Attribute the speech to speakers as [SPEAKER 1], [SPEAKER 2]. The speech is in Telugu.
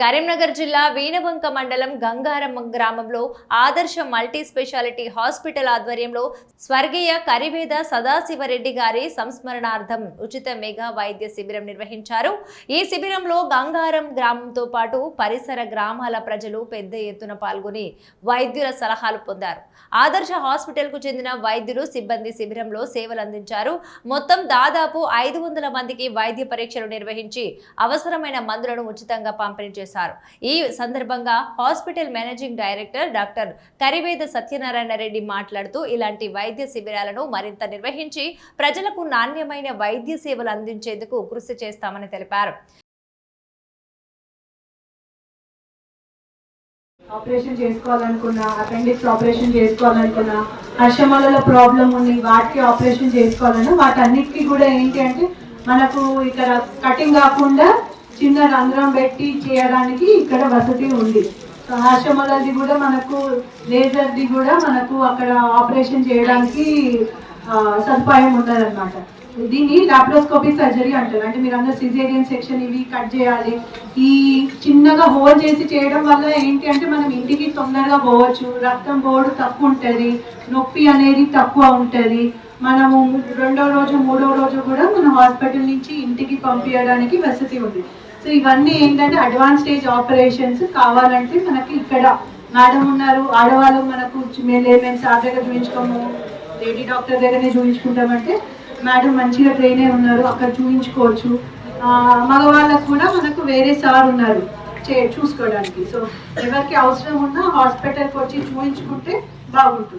[SPEAKER 1] కరీంనగర్ జిల్లా వీణవంక మండలం గంగారం గ్రామంలో ఆదర్శ మల్టీ స్పెషాలిటీ హాస్పిటల్ ఆధ్వర్యంలో స్వర్గీయ కరివేద సదాశివరెడ్డి గారి సంస్మరణార్థం ఉచిత మెగా వైద్య శిబిరం నిర్వహించారు. ఈ శిబిరంలో గంగారం గ్రామంతో పాటు పరిసర గ్రామాల ప్రజలు పెద్ద ఎత్తున పాల్గొని వైద్యుల సలహాలు పొందారు. ఆదర్శ హాస్పిటల్ కు చెందిన వైద్యులు సిబ్బంది శిబిరంలో సేవలు అందించారు. మొత్తం దాదాపు 500 మందికి వైద్య పరీక్షలు నిర్వహించి అవసరమైన మందులను ఉచితంగా పంపిణీ చేశారు. ఈ సందర్భంగా hospital managing director doctor Kariveda Satyanarayana Reddy మాట్లాడుతూ ఇలాంటి వైద్య శిబిరాలను మరింత నిర్వహించి ప్రజలకు నాణ్యమైన వైద్య సేవలు అందించేందుకు కృషి చేస్తామని తెలిపారు.
[SPEAKER 2] ఆపరేషన్ చేసుకోవాలనుకున్నా, అపెండిక్స్ ఆపరేషన్ చేసుకోవాలనుకున్నా, హర్షమాలలో ప్రాబ్లం ఉంది వాటికి ఆపరేషన్ చేసుకోవాలన్నా వాటన్నిటికీ కూడా ఏంటి అంటే మనకు ఇక్కడ కటింగ్ కాకుండా చిన్న రంధ్రం పెట్టి చేయడానికి ఇక్కడ వసతి ఉంది. సో హర్షమాలది కూడా మనకు లేజర్ది కూడా మనకు అక్కడ ఆపరేషన్ చేయడానికి సదుపాయం ఉన్నదన్నమాట. దీన్ని లాప్రోస్కోపిక్ సర్జరీ అంటారు. అంటే మీరు అందరూ సిజేరియన్ సెక్షన్ ఇవి కట్ చేయాలి. ఈ చిన్నగా హోల్ చేసి చేయడం వల్ల ఏంటి అంటే మనం ఇంటికి తొందరగా పోవచ్చు, రక్తం పోవడం తక్కువ ఉంటుంది, నొప్పి అనేది తక్కువ ఉంటుంది. మనము 2వ రోజు 3వ రోజు కూడా మన హాస్పిటల్ నుంచి ఇంటికి పంపించడానికి వసతి ఉంది. సో ఇవన్నీ ఏంటంటే అడ్వాన్స్ స్టేజ్ ఆపరేషన్స్ కావాలంటే మనకి ఇక్కడ మేడం ఉన్నారు. ఆడవాళ్ళు మనకు మేము సార్ దగ్గర చూపించుకోము, లేడీ డాక్టర్ దగ్గరనే చూపించుకుంటామంటే మేడం మంచిగా ట్రైన్ అయి ఉన్నారు, అక్కడ చూపించుకోవచ్చు. మగవాళ్ళకు కూడా మనకు వేరే సార్ ఉన్నారు చూసుకోవడానికి. సో ఎవరికి అవసరం ఉన్నా హాస్పిటల్కి వచ్చి చూపించుకుంటే బాగుంటుంది.